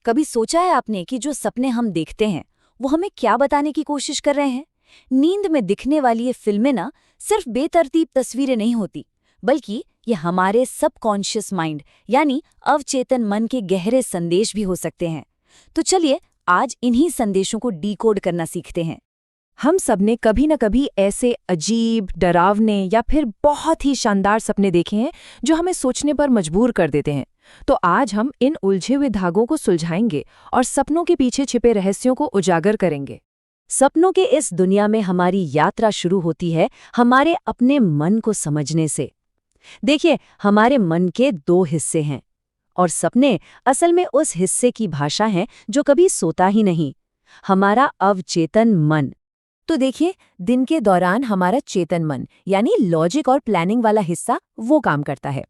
कभी सोचा है आपने कि जो सपने हम देखते हैं वो हमें क्या बताने की कोशिश कर रहे हैं? नींद में दिखने वाली ये फिल्में ना सिर्फ बेतरतीब तस्वीरें नहीं होती, बल्कि ये हमारे सबकॉन्शियस माइंड यानी अवचेतन मन के गहरे संदेश भी हो सकते हैं। तो चलिए आज इन्हीं संदेशों को डिकोड करना सीखते हैं। हम सबने कभी न कभी ऐसे अजीब, डरावने या फिर बहुत ही शानदार सपने देखे हैं जो हमें सोचने पर मजबूर कर देते हैं। तो आज हम इन उलझे हुए धागों को सुलझाएंगे और सपनों के पीछे छिपे रहस्यों को उजागर करेंगे। सपनों के इस दुनिया में हमारी यात्रा शुरू होती है हमारे अपने मन को समझने से। देखिए, हमारे मन के दो हिस्से हैं और सपने असल में उस हिस्से की भाषा है जो कभी सोता ही नहीं, हमारा अवचेतन मन। तो देखिए, दिन के दौरान हमारा चेतन मन यानी लॉजिक और प्लानिंग वाला हिस्सा वो काम करता है,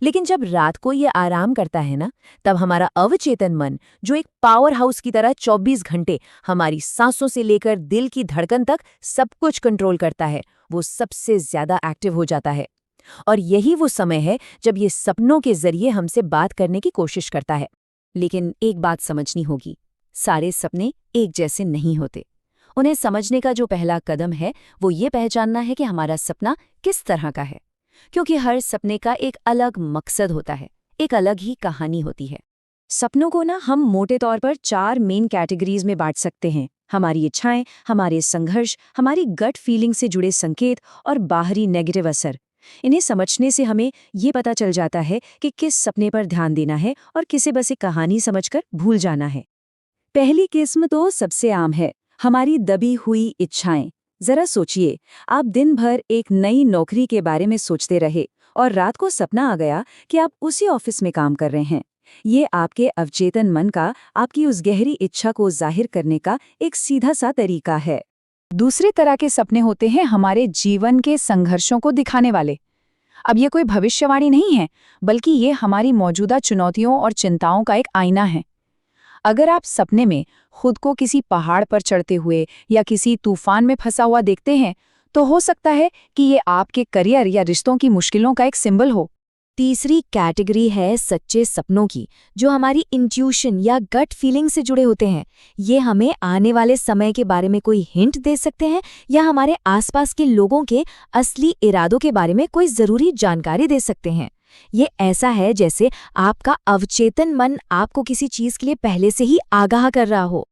लेकिन जब रात को ये आराम करता है ना, तब हमारा अवचेतन मन जो एक पावर हाउस की तरह 24 घंटे हमारी सांसों से लेकर दिल की धड़कन तक सब कुछ कंट्रोल करता है, वो सबसे ज्यादा एक्टिव हो जाता है। और यही वो समय है जब ये सपनों के जरिए हमसे बात करने की कोशिश करता है। लेकिन एक बात समझनी होगी, सारे सपने एक जैसे नहीं होते। उन्हें समझने का जो पहला कदम है वो ये पहचानना है कि हमारा सपना किस तरह का है, क्योंकि हर सपने का एक अलग मकसद होता है, एक अलग ही कहानी होती है। सपनों को ना हम मोटे तौर पर 4 मेन कैटेगरीज में बांट सकते हैं: हमारी इच्छाएं, हमारे संघर्ष, हमारी गट फीलिंग से जुड़े संकेत और बाहरी नेगेटिव असर। इन्हें समझने से हमें ये पता चल जाता है कि किस सपने पर ध्यान देना है और किसे बस एक कहानी समझकर भूल जाना है। पहली किस्म तो सबसे आम है, हमारी दबी हुई इच्छाएं। जरा सोचिए, आप दिन भर एक नई नौकरी के बारे में सोचते रहे और रात को सपना आ गया कि आप उसी ऑफिस में काम कर रहे हैं। ये आपके अवचेतन मन का आपकी उस गहरी इच्छा को जाहिर करने का एक सीधा सा तरीका है। दूसरी तरह के सपने होते हैं हमारे जीवन के संघर्षों को दिखाने वाले। अब ये कोई भविष्यवाणी नहीं है, बल्कि ये हमारी मौजूदा चुनौतियों और चिंताओं का एक आईना है। अगर आप सपने में खुद को किसी पहाड़ पर चढ़ते हुए या किसी तूफान में फंसा हुआ देखते हैं, तो हो सकता है कि ये आपके करियर या रिश्तों की मुश्किलों का एक सिंबल हो। तीसरी कैटेगरी है सच्चे सपनों की, जो हमारी इंट्यूशन या गट फीलिंग से जुड़े होते हैं। ये हमें आने वाले समय के बारे में कोई हिंट दे सकते हैं या हमारे आसपास के लोगों के असली इरादों के बारे में कोई जरूरी जानकारी दे सकते हैं। ये ऐसा है जैसे आपका अवचेतन मन आपको किसी चीज के लिए पहले से ही आगाह कर रहा हो।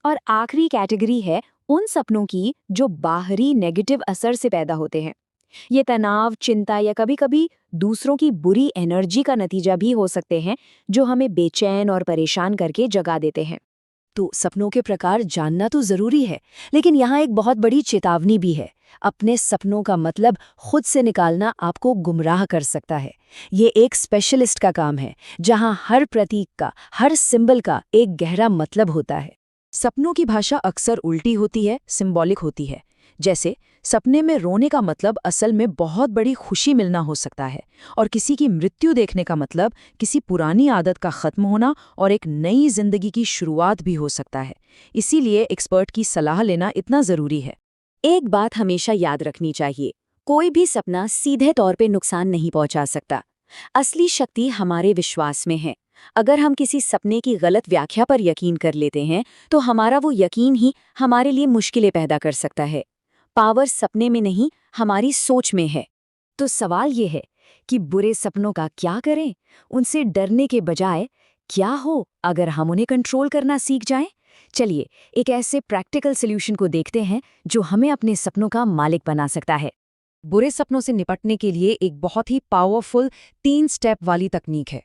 और आखिरी कैटेगरी है उन सपनों की जो बाहरी नेगेटिव असर से पैदा होते हैं। ये तनाव, चिंता या कभी-कभी दूसरों की बुरी एनर्जी का नतीजा भी हो सकते हैं, जो हमें बेचैन और परेशान करके जगा देते हैं। तो सपनों के प्रकार जानना तो जरूरी है, लेकिन यहाँ एक बहुत बड़ी चेतावनी भी है। अपने सपनों का मतलब खुद से निकालना आपको गुमराह कर सकता है। ये एक स्पेशलिस्ट का काम है, जहाँ हर प्रतीक का, हर सिंबल का एक गहरा मतलब होता है। सपनों की भाषा अक्सर उल्टी होती है, सिंबॉलिक होती है। जैसे सपने में रोने का मतलब असल में बहुत बड़ी खुशी मिलना हो सकता है, और किसी की मृत्यु देखने का मतलब किसी पुरानी आदत का खत्म होना और एक नई जिंदगी की शुरुआत भी हो सकता है। इसीलिए एक्सपर्ट की सलाह लेना इतना जरूरी है। एक बात हमेशा याद रखनी चाहिए, कोई भी सपना सीधे तौर पे नुकसान नहीं पहुंचा सकता। असली शक्ति हमारे विश्वास में है। अगर हम किसी सपने की गलत व्याख्या पर यकीन कर लेते हैं, तो हमारा वो यकीन ही हमारे लिए मुश्किलें पैदा कर सकता है। पावर सपने में नहीं, हमारी सोच में है। तो सवाल ये है कि बुरे सपनों का क्या करें? उनसे डरने के बजाय क्या हो अगर हम उन्हें कंट्रोल करना सीख जाएं? चलिए एक ऐसे प्रैक्टिकल सॉल्यूशन को देखते हैं जो हमें अपने सपनों का मालिक बना सकता है। बुरे सपनों से निपटने के लिए एक बहुत ही पावरफुल 3 स्टेप वाली तकनीक है।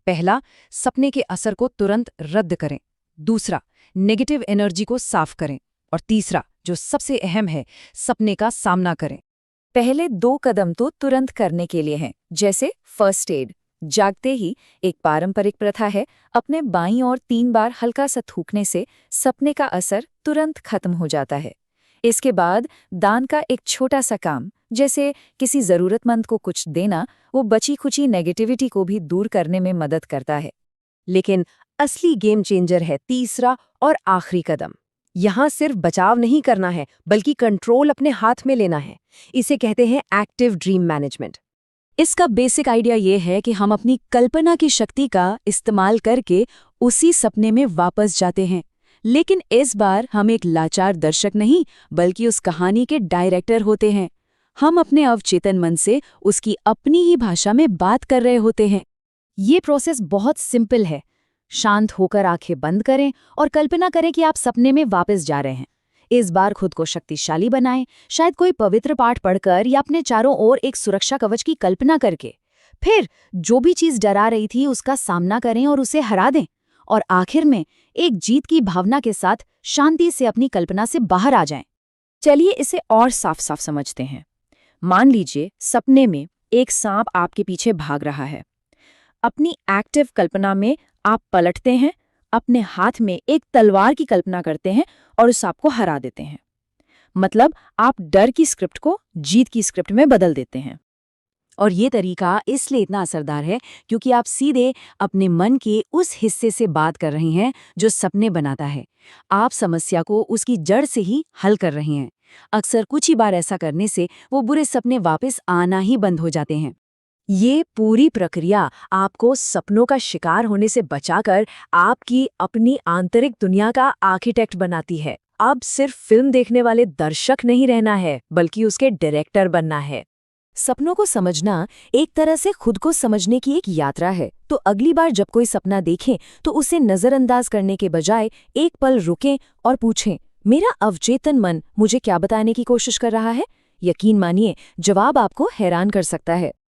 पहला, सपने के असर को तुरंत रद्द करें। दूसरा, नेगेटिव एनर्जी को साफ करें। और तीसरा, जो सबसे अहम है, सपने का सामना करें। पहले 2 कदम तो तुरंत करने के लिए हैं, जैसे फर्स्ट एड। जागते ही एक पारंपरिक प्रथा है, अपने बाईं ओर 3 बार हल्का सा थूकने से सपने का असर तुरंत खत्म हो जाता है। इसके बाद दान का एक छोटा सा काम, जैसे किसी जरूरतमंद को कुछ देना, वो बची खुची नेगेटिविटी को भी दूर करने में मदद करता है। लेकिन असली गेम चेंजर है तीसरा और आखिरी कदम। यहाँ सिर्फ बचाव नहीं करना है, बल्कि कंट्रोल अपने हाथ में लेना है। इसे कहते हैं एक्टिव ड्रीम मैनेजमेंट। इसका बेसिक आइडिया ये है कि हम अपनी कल्पना की शक्ति का इस्तेमाल करके उसी सपने में वापस जाते हैं। लेकिन इस बार हम एक लाचार दर्शक नहीं, बल्कि उस कहानी के डायरेक्टर होते हैं। हम अपने अवचेतन मन से उसकी अपनी ही भाषा में बात कर रहे होते हैं। ये प्रोसेस बहुत सिंपल है। शांत होकर आंखें बंद करें और कल्पना करें कि आप सपने में वापस जा रहे हैं। इस बार खुद को शक्तिशाली बनाएं, शायद कोई पवित्र पाठ पढ़कर या अपने चारों ओर एक सुरक्षा कवच की कल्पना करके। फिर जो भी चीज डरा रही थी उसका सामना करें और उसे हरा दें। और आखिर में एक जीत की भावना के साथ शांति से अपनी कल्पना से बाहर आ जाएं। चलिए इसे और साफ साफ समझते हैं। मान लीजिए सपने में एक सांप आपके पीछे भाग रहा है। अपनी एक्टिव कल्पना में आप पलटते हैं, अपने हाथ में एक तलवार की कल्पना करते हैं और उस सांप को हरा देते हैं। मतलब आप डर की स्क्रिप्ट को जीत की स्क्रिप्ट में बदल देते हैं। और ये तरीका इसलिए इतना असरदार है क्योंकि आप सीधे अपने मन के उस हिस्से से बात कर रही हैं जो सपने बनाता है। आप समस्या को उसकी जड़ से ही हल कर रही हैं। अक्सर कुछ ही बार ऐसा करने से वो बुरे सपने वापस आना ही बंद हो जाते हैं। ये पूरी प्रक्रिया आपको सपनों का शिकार होने से बचाकर आपकी अपनी आंतरिक दुनिया का आर्किटेक्ट बनाती है। अब सिर्फ फिल्म देखने वाले दर्शक नहीं रहना है, बल्कि उसके डायरेक्टर बनना है। सपनों को समझना एक तरह से खुद को समझने की एक यात्रा है। तो अगली बार जब कोई सपना देखें तो उसे नजरअंदाज करने के बजाय एक पल रुकें और पूछें, मेरा अवचेतन मन मुझे क्या बताने की कोशिश कर रहा है? यकीन मानिए, जवाब आपको हैरान कर सकता है।